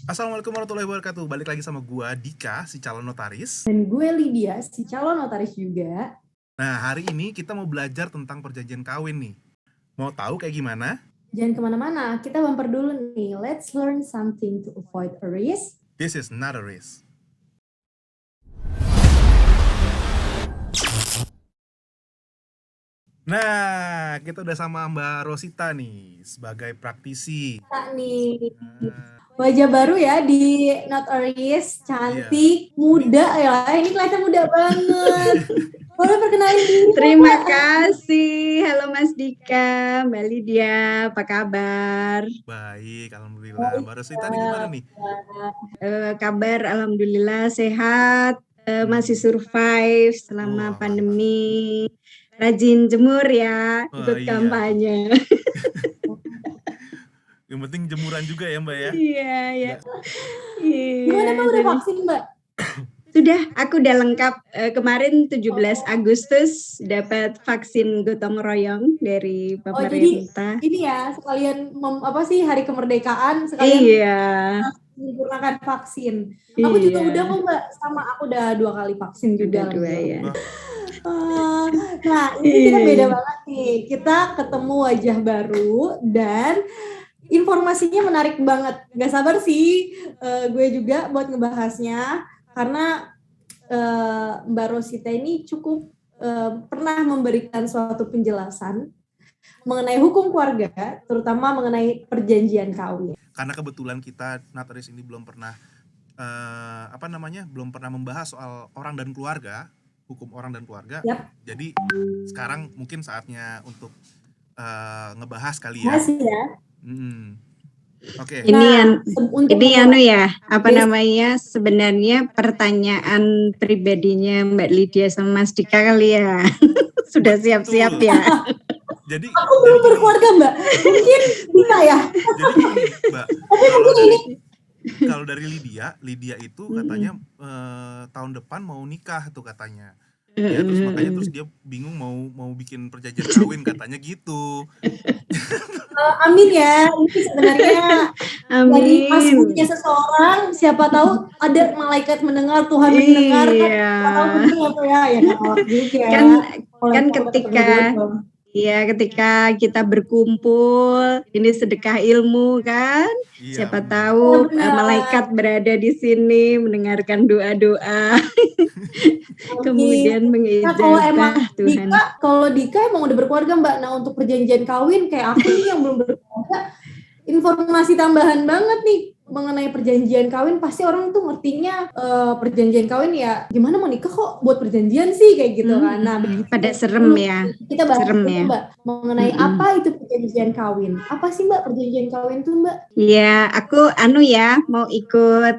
Assalamualaikum warahmatullahi wabarakatuh. Balik lagi sama gua Dika, si calon notaris. Dan gue Lydia, si calon notaris juga. Nah, hari ini kita mau belajar tentang perjanjian kawin nih. Mau tahu kayak gimana? Jangan kemana-mana, kita bumper dulu nih. Let's learn something to avoid a risk. This is not a risk. Nah, kita udah sama Mbak Rosita nih, sebagai praktisi. Nih, Nah, wajah baru ya di Notaris, cantik, muda ya. Ini kelihatan muda banget. Boleh perkenalin diri? Terima kasih. Halo Mas Dika, Mbak Lydia, apa kabar? baik, alhamdulillah. Mbak Rosita nih gimana nih? Kabar alhamdulillah sehat, masih survive selama Wah, pandemi. Rajin jemur ya, wah, ikut iya. kampanye. Yang penting jemuran juga ya Mbak ya? Iya, ya. Gimana Mbak, udah vaksin Mbak? Sudah, aku udah lengkap. Kemarin 17 Agustus dapat vaksin gotong royong dari pemerintah. Jadi ini ya, sekalian hari kemerdekaan, sekalian menggunakan vaksin. Aku juga udah kok Mbak, sama aku udah 2 kali vaksin juga. Udah 2 ya. Nah, ini kita beda banget nih. Kita ketemu wajah baru dan informasinya menarik banget. Gak sabar sih gue juga buat ngebahasnya karena Mbak Rosita ini cukup pernah memberikan suatu penjelasan mengenai hukum keluarga, terutama mengenai perjanjian kawin. Karena kebetulan kita notaris ini belum pernah belum pernah membahas soal orang dan keluarga, hukum orang dan keluarga. Yap. Jadi sekarang mungkin saatnya untuk ngebahas kali ya. Masih ya. Oke. Sebenarnya pertanyaan pribadinya Mbak Lydia sama Mas Dika kali ya. Sudah siap-siap ya. Jadi aku belum berkeluarga Mbak, mungkin bisa ya. Jadi gini Mbak, kalau dari Lydia itu katanya tahun depan mau nikah tuh katanya. Ya terus dia bingung mau bikin perjanjian kawin katanya gitu. Amin ya, ini sebenarnya dari masuknya seseorang, siapa tahu ada malaikat mendengar, Tuhan mendengar, kan ketika kita berkumpul ini sedekah ilmu kan, siapa tahu malaikat berada di sini mendengarkan doa-doa. Kemudian mengijabah Tuhan. Kalau Dika emang udah berkeluarga Mbak, nah untuk perjanjian kawin kayak aku ini yang belum berkeluarga, informasi tambahan banget nih mengenai perjanjian kawin. Pasti orang tuh ngertinya perjanjian kawin ya gimana mau nikah kok buat perjanjian sih kayak gitu kan. Nah, pada serem ya. Kita bahas ya Mbak mengenai apa itu perjanjian kawin. Apa sih Mbak perjanjian kawin tuh Mbak? Ya, aku mau ikut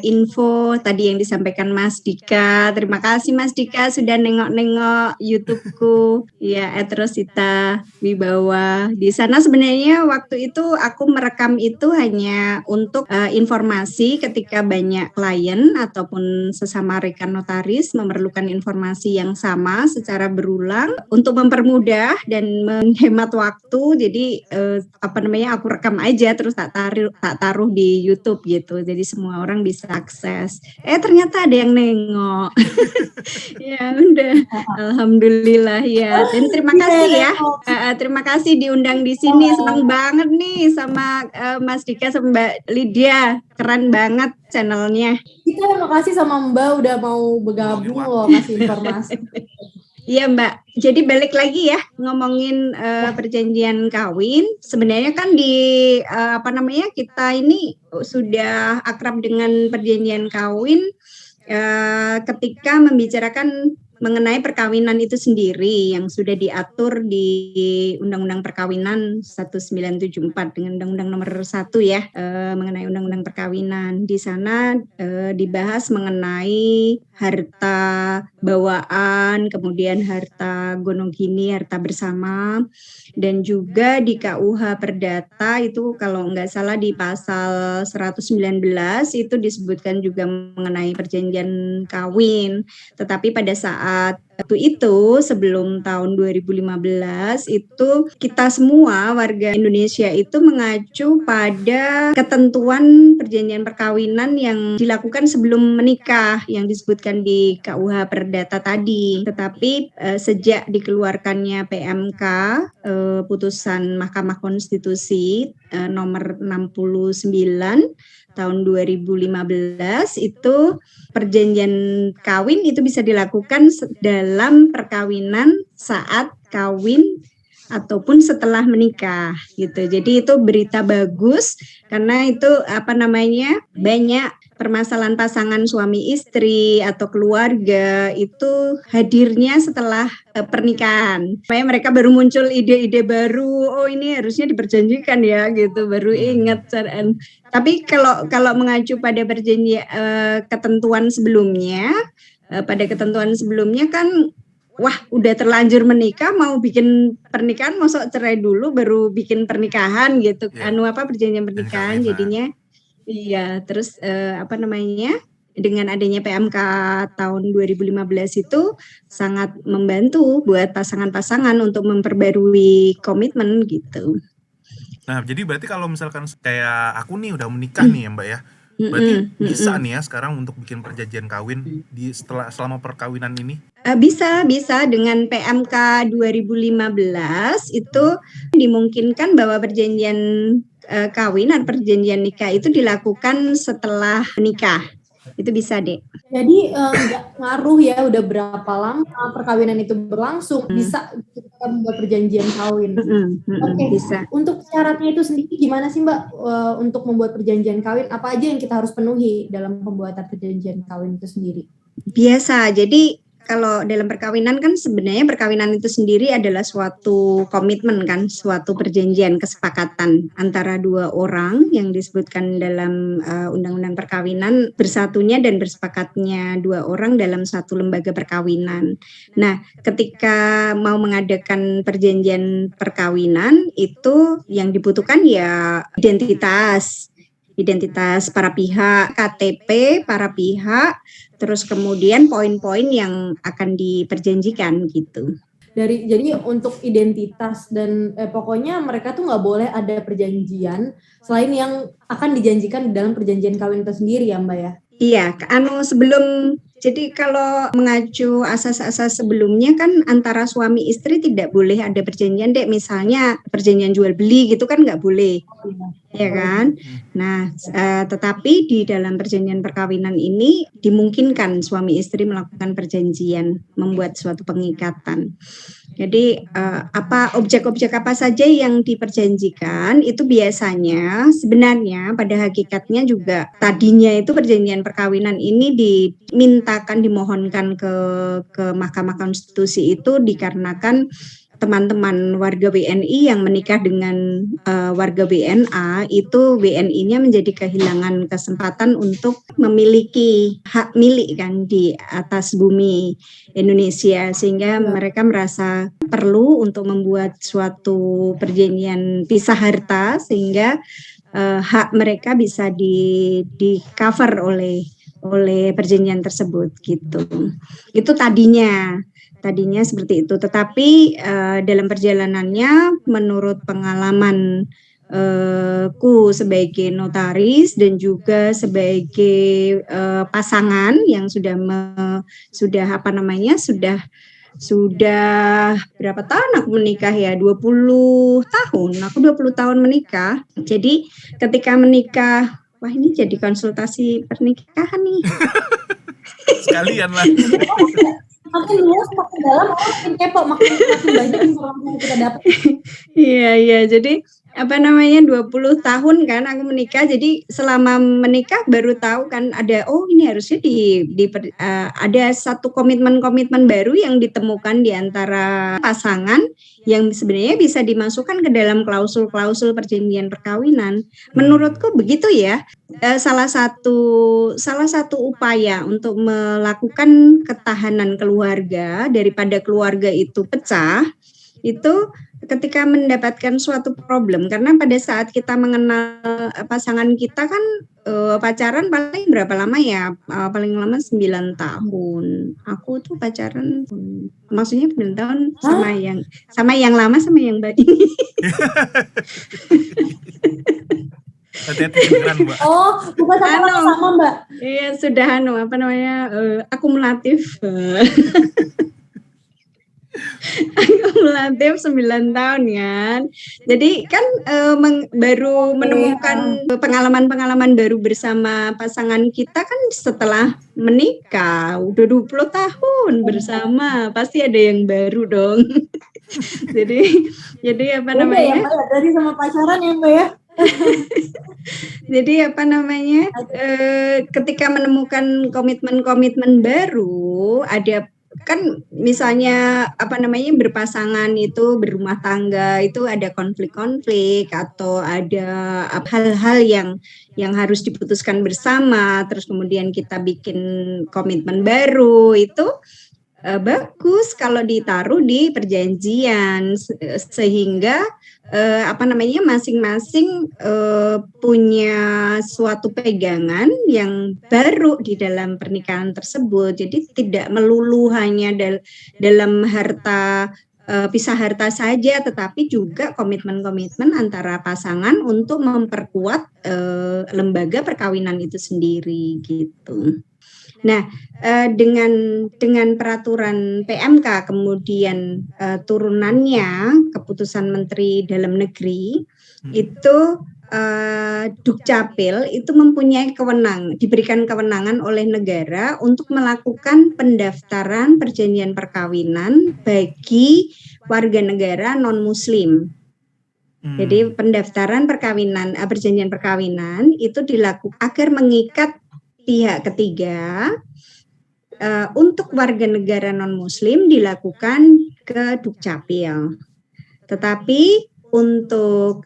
info tadi yang disampaikan Mas Dika. Terima kasih Mas Dika sudah nengok-nengok YouTube-ku. Ya, @Rosita Wibawa. Di sana sebenarnya waktu itu aku merekam itu hanya untuk informasi ketika banyak klien ataupun sesama rekan notaris memerlukan informasi yang sama secara berulang untuk mempermudah dan menghemat waktu. Jadi aku rekam aja terus tak taruh di YouTube gitu. Jadi semua orang bisa akses. Ternyata ada yang nengok. Ya udah, alhamdulillah ya. Dan terima kasih ya. Terima kasih diundang di sini. Senang banget nih sama Mas Dika sama Mbak Lydia. Keren banget channelnya. Kita terima kasih sama Mbak udah mau bergabung loh kasih informasi. Iya Mbak, jadi balik lagi ya ngomongin perjanjian kawin. Sebenarnya kan kita ini sudah akrab dengan perjanjian kawin ketika membicarakan mengenai perkawinan itu sendiri yang sudah diatur di Undang-Undang Perkawinan 1974 dengan Undang-Undang Nomor 1 ya mengenai Undang-Undang Perkawinan. Di sana dibahas mengenai harta bawaan, kemudian harta gonogini, harta bersama, dan juga di KUH Perdata itu kalau nggak salah di pasal 119 itu disebutkan juga mengenai perjanjian kawin. Tetapi pada saat waktu itu sebelum tahun 2015 itu kita semua warga Indonesia itu mengacu pada ketentuan perjanjian perkawinan yang dilakukan sebelum menikah yang disebutkan di KUH Perdata tadi. Tetapi sejak dikeluarkannya PMK putusan Mahkamah Konstitusi nomor 69 tahun 2015 itu perjanjian kawin itu bisa dilakukan dalam perkawinan saat kawin ataupun setelah menikah gitu. Jadi itu berita bagus karena itu banyak permasalahan pasangan suami istri atau keluarga itu hadirnya setelah pernikahan. Supaya mereka baru muncul ide-ide baru, oh ini harusnya diperjanjikan ya gitu, baru ingat. Tapi kalau mengacu pada perjanjian ketentuan sebelumnya, pada ketentuan sebelumnya kan wah udah terlanjur menikah mau bikin pernikahan masuk cerai dulu baru bikin pernikahan gitu. Perjanjian pernikahan jadinya iya, terus dengan adanya PMK tahun 2015 itu sangat membantu buat pasangan-pasangan untuk memperbarui komitmen gitu. Nah, jadi berarti kalau misalkan kayak aku nih udah menikah nih ya Mbak ya, berarti bisa nih ya sekarang untuk bikin perjanjian kawin selama perkawinan ini? Bisa dengan PMK 2015 itu dimungkinkan bahwa perjanjian kawin atau perjanjian nikah itu dilakukan setelah menikah. Itu bisa, Dek. Jadi nggak ngaruh ya udah berapa lama perkawinan itu berlangsung, bisa kita membuat perjanjian kawin. Oke. Bisa. Untuk syaratnya itu sendiri gimana sih Mbak untuk membuat perjanjian kawin? Apa aja yang kita harus penuhi dalam pembuatan perjanjian kawin itu sendiri? Biasa. Jadi kalau dalam perkawinan kan sebenarnya perkawinan itu sendiri adalah suatu komitmen kan, suatu perjanjian kesepakatan antara dua orang yang disebutkan dalam undang-undang perkawinan, bersatunya dan bersepakatnya dua orang dalam satu lembaga perkawinan. Nah, ketika mau mengadakan perjanjian perkawinan itu yang dibutuhkan ya identitas para pihak, KTP para pihak, terus kemudian poin-poin yang akan diperjanjikan gitu. Jadi untuk identitas dan pokoknya mereka tuh nggak boleh ada perjanjian selain yang akan dijanjikan di dalam perjanjian kawin itu sendiri ya Mbak ya? Iya, jadi kalau mengacu asas-asas sebelumnya kan antara suami istri tidak boleh ada perjanjian, Dek. Misalnya perjanjian jual beli gitu kan nggak boleh, ya kan? Nah, tetapi di dalam perjanjian perkawinan ini dimungkinkan suami istri melakukan perjanjian, membuat suatu pengikatan. Jadi objek-objek apa saja yang diperjanjikan itu biasanya sebenarnya pada hakikatnya juga tadinya itu perjanjian perkawinan ini dimohonkan ke Mahkamah Konstitusi itu dikarenakan teman-teman warga WNI yang menikah dengan warga WNA itu WNI-nya menjadi kehilangan kesempatan untuk memiliki hak milik kan di atas bumi Indonesia sehingga mereka merasa perlu untuk membuat suatu perjanjian pisah harta sehingga hak mereka bisa di cover oleh perjanjian tersebut gitu. Itu tadinya seperti itu, tetapi dalam perjalanannya menurut pengalaman ku sebagai notaris dan juga sebagai pasangan yang sudah berapa tahun aku menikah ya, 20 tahun. Aku 20 tahun menikah. Jadi ketika menikah, wah ini jadi konsultasi pernikahan nih. Sekalian lah. Makin luas, makin dalam, makin kepo, makin banyak informasi yang kita dapat. Iya, jadi 20 tahun kan aku menikah, jadi selama menikah baru tahu kan ada ini harusnya ada satu komitmen baru yang ditemukan di antara pasangan yang sebenarnya bisa dimasukkan ke dalam klausul-klausul perjanjian perkawinan. Menurutku begitu ya. Salah satu upaya untuk melakukan ketahanan keluarga daripada keluarga itu pecah itu ketika mendapatkan suatu problem, karena pada saat kita mengenal pasangan kita kan pacaran paling berapa lama ya? Paling lama 9 tahun. Aku tuh pacaran maksudnya 9 tahun sama yang lama sama yang baik. Hati-hati kedengeran, Mbak. Oh, bukan sama Mbak. Iya, sudah akumulatif. Akumulatif 9 tahun kan. Jadi kan baru menemukan pengalaman-pengalaman baru bersama pasangan kita kan setelah menikah. Udah 20 tahun bersama, pasti ada yang baru dong. jadi apa namanya? Ya, Mbak, dari sama pacaran ya Mbak ya. Jadi apa namanya? Ketika menemukan komitmen-komitmen baru, ada kan misalnya apa namanya berpasangan itu berumah tangga itu ada konflik-konflik atau ada hal-hal yang harus diputuskan bersama, terus kemudian kita bikin komitmen baru itu bagus kalau ditaruh di perjanjian sehingga apa namanya masing-masing punya suatu pegangan yang baru di dalam pernikahan tersebut. Jadi tidak melulu hanya dalam harta pisah harta saja, tetapi juga komitmen-komitmen antara pasangan untuk memperkuat lembaga perkawinan itu sendiri gitu. Nah, dengan peraturan PMK kemudian turunannya keputusan Menteri Dalam Negeri itu Dukcapil itu mempunyai diberikan kewenangan oleh negara untuk melakukan pendaftaran perjanjian perkawinan bagi warga negara non-Muslim. Jadi pendaftaran perjanjian perkawinan itu dilakukan agar mengikat pihak ketiga untuk warga negara non-Muslim dilakukan ke Dukcapil. Tetapi untuk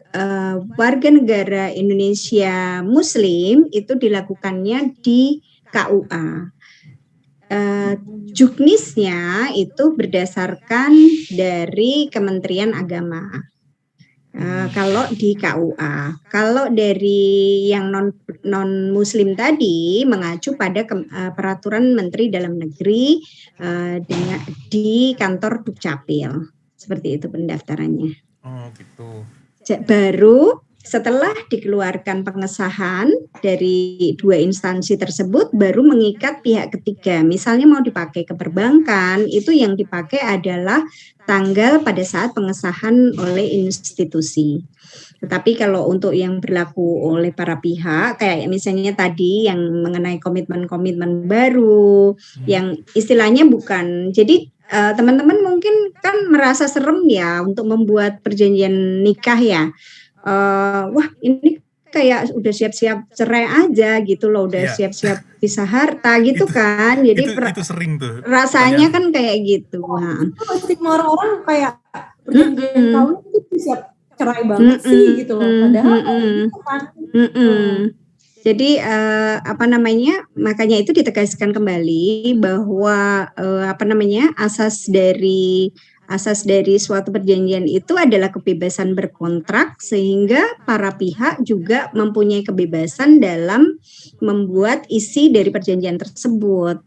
warga negara Indonesia Muslim itu dilakukannya di KUA. Juknisnya itu berdasarkan dari Kementerian Agama. Kalau di KUA, kalau dari yang non Muslim tadi mengacu pada peraturan Menteri Dalam Negeri di kantor Dukcapil, seperti itu pendaftarannya. Oh gitu. Baru setelah dikeluarkan pengesahan dari dua instansi tersebut, baru mengikat pihak ketiga. Misalnya mau dipakai ke perbankan, itu yang dipakai adalah tanggal pada saat pengesahan oleh institusi. Tetapi kalau untuk yang berlaku oleh para pihak, kayak misalnya tadi yang mengenai komitmen-komitmen baru, yang istilahnya bukan, jadi teman-teman mungkin kan merasa serem ya untuk membuat perjanjian nikah ya. Wah ini kayak udah siap-siap cerai aja gitu loh, udah siap-siap pisah harta gitu kan. Jadi itu sering tuh. Rasanya kan kayak gitu. Stigma orang-orang kayak perjanjian kawin itu siap cerai banget sih gitu loh. Padahal gitu kan. Jadi apa namanya, makanya itu ditegaskan kembali bahwa apa namanya asas dari suatu perjanjian itu adalah kebebasan berkontrak, sehingga para pihak juga mempunyai kebebasan dalam membuat isi dari perjanjian tersebut.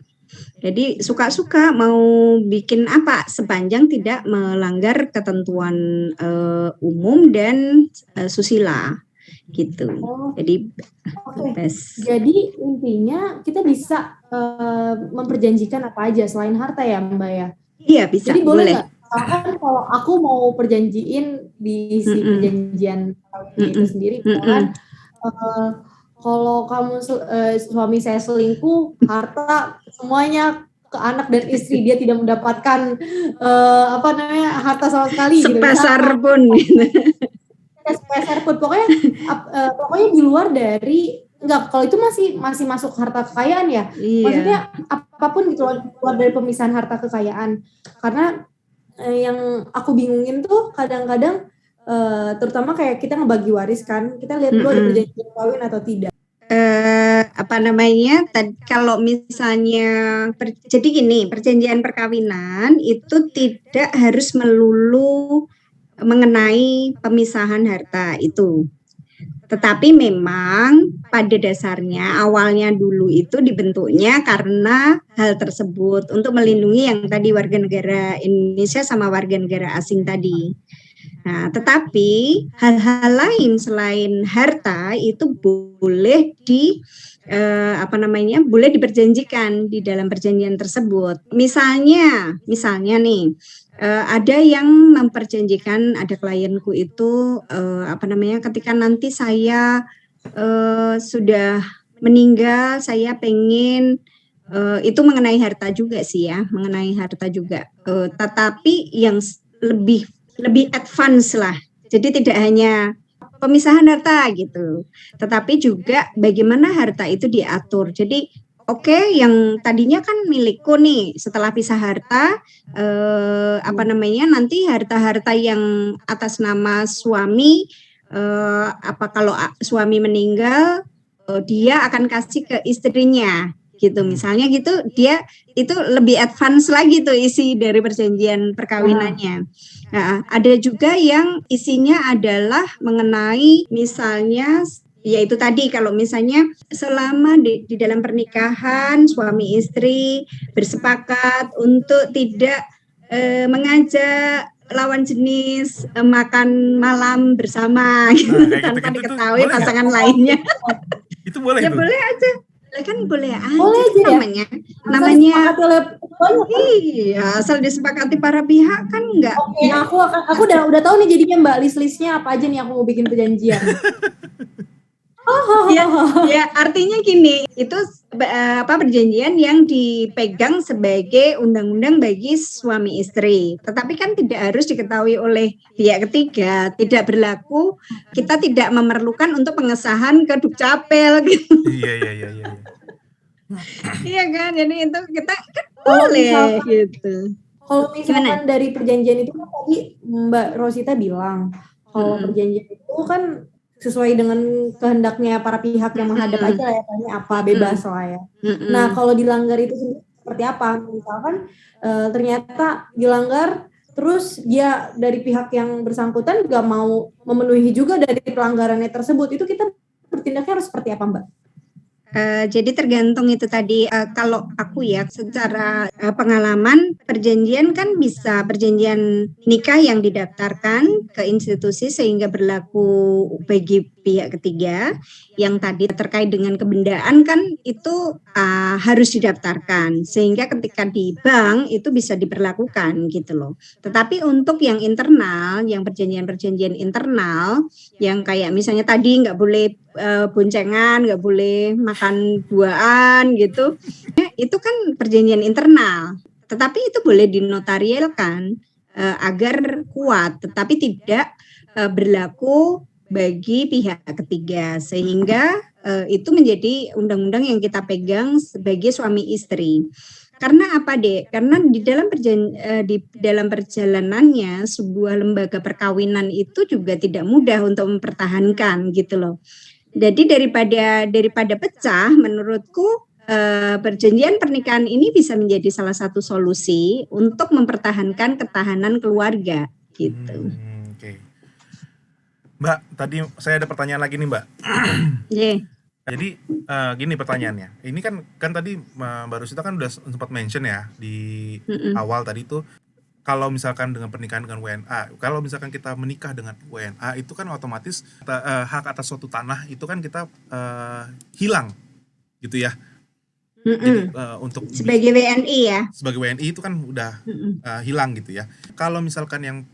Jadi suka-suka mau bikin apa sepanjang tidak melanggar ketentuan umum dan susila gitu. Jadi bebas. Jadi intinya kita bisa memperjanjikan apa aja selain harta ya Mbak ya? Iya bisa. Jadi boleh nggak? Misalkan kalau aku mau perjanjiin di si perjanjian itu sendiri, misalkan kalau kamu suami saya selingkuh, harta semuanya ke anak dan istri, dia tidak mendapatkan apa namanya harta sama sekali. Sepeser gitu. Pun. Sepeser pun, pokoknya di luar dari enggak, kalau itu masih masuk harta kekayaan ya. Iya. Maksudnya apapun gitu luar dari pemisahan harta kekayaan. Karena yang aku bingungin tuh kadang-kadang terutama kayak kita ngebagi waris kan, kita lihat dulu ada perjanjian kawin atau tidak. Apa namanya? Kalau misalnya jadi gini, perjanjian perkawinan itu tidak harus melulu mengenai pemisahan harta itu. Tetapi memang pada dasarnya awalnya dulu itu dibentuknya karena hal tersebut untuk melindungi yang tadi warga negara Indonesia sama warga negara asing tadi. Nah, tetapi hal-hal lain selain harta itu boleh boleh diperjanjikan di dalam perjanjian tersebut. Misalnya nih ada yang memperjanjikan, ada klienku itu ketika nanti saya sudah meninggal, saya pengen itu mengenai harta juga sih ya, mengenai harta juga. Tetapi yang lebih advance lah. Jadi tidak hanya pemisahan harta gitu, tetapi juga bagaimana harta itu diatur. Jadi yang tadinya kan milikku nih, setelah pisah harta, nanti harta-harta yang atas nama suami, kalau suami meninggal, dia akan kasih ke istrinya, gitu. Misalnya gitu, dia itu lebih advance lagi tuh isi dari perjanjian perkawinannya. Nah, ada juga yang isinya adalah mengenai misalnya yaitu tadi kalau misalnya selama di dalam pernikahan suami istri bersepakat untuk tidak mengajak lawan jenis makan malam bersama gitu, tanpa diketahui pasangan lainnya. Itu boleh ya tuh? Boleh aja. Kan boleh aja, namanya. Namanya iya, asal disepakati para pihak kan enggak. Oke, aku udah tahu nih jadinya Mbak, list-listnya apa aja nih aku mau bikin perjanjian. Ya, artinya gini, itu perjanjian yang dipegang sebagai undang-undang bagi suami istri. Tetapi kan tidak harus diketahui oleh pihak ketiga, tidak berlaku. Kita tidak memerlukan untuk pengesahan ke Dukcapil gitu. Iya. Iya kan, jadi itu kita kan boleh gitu. Kalau misalkan dari perjanjian itu kan tadi Mbak Rosita bilang, kalau perjanjian itu kan sesuai dengan kehendaknya para pihak yang menghadap aja lah ya, tanya apa, bebas lah ya. Nah, kalau dilanggar itu seperti apa? Misalkan ternyata dilanggar, terus dia dari pihak yang bersangkutan gak mau memenuhi juga dari pelanggarannya tersebut, itu kita bertindaknya harus seperti apa, Mbak? Jadi tergantung itu tadi, kalau aku ya secara pengalaman perjanjian kan bisa perjanjian nikah yang didaftarkan ke institusi sehingga berlaku bagi pihak ketiga. Yang tadi terkait dengan kebendaan kan itu harus didaftarkan sehingga ketika di bank itu bisa diberlakukan gitu loh. Tetapi untuk yang internal, yang perjanjian-perjanjian internal yang kayak misalnya tadi nggak boleh boncengan, nggak boleh makan buahan gitu, itu kan perjanjian internal. Tetapi itu boleh dinotarialkan agar kuat, tetapi tidak berlaku bagi pihak ketiga, sehingga itu menjadi undang-undang yang kita pegang sebagai suami istri. Karena apa, Dek? Karena di dalam perjalanannya sebuah lembaga perkawinan itu juga tidak mudah untuk mempertahankan gitu loh. Jadi daripada pecah, menurutku perjanjian pernikahan ini bisa menjadi salah satu solusi untuk mempertahankan ketahanan keluarga gitu. Oke. Mbak, tadi saya ada pertanyaan lagi nih, Mbak. Yeah. Jadi gini pertanyaannya. Ini kan tadi Mbak Rosita kan udah sempat mention ya di awal tadi itu, kalau misalkan dengan pernikahan dengan WNA, kalau misalkan kita menikah dengan WNA itu kan otomatis hak atas suatu tanah itu kan kita hilang gitu ya. Jadi untuk sebagai WNI ya. Sebagai WNI itu kan udah hilang gitu ya. Kalau misalkan yang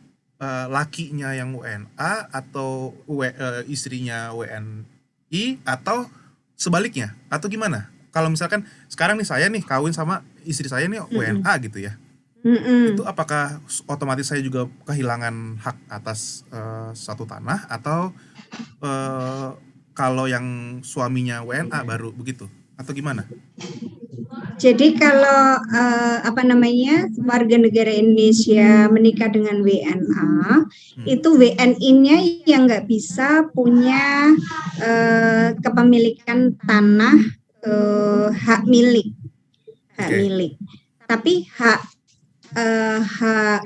lakinya yang WNA atau istrinya WNI atau sebaliknya atau gimana? Kalau misalkan sekarang nih saya nih kawin sama istri saya nih WNA gitu ya. Itu apakah otomatis saya juga kehilangan hak atas satu tanah atau kalau yang suaminya WNA baru begitu atau gimana? Jadi kalau warga negara Indonesia menikah dengan WNA, itu WNI-nya yang nggak bisa punya kepemilikan tanah hak milik, tapi hak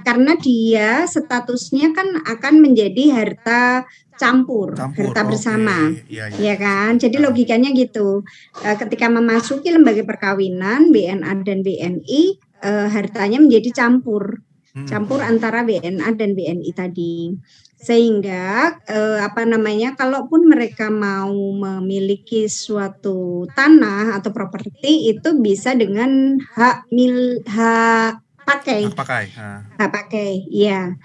karena dia statusnya kan akan menjadi harta campur, harta oke. bersama, Iya, ya kan? Jadi logikanya gitu. Ketika memasuki lembaga perkawinan BNA dan BNI, hartanya menjadi campur antara BNA dan BNI tadi. Sehingga kalaupun mereka mau memiliki suatu tanah atau properti itu bisa dengan hak pakai. Hak pakai. Hak pakai, iya.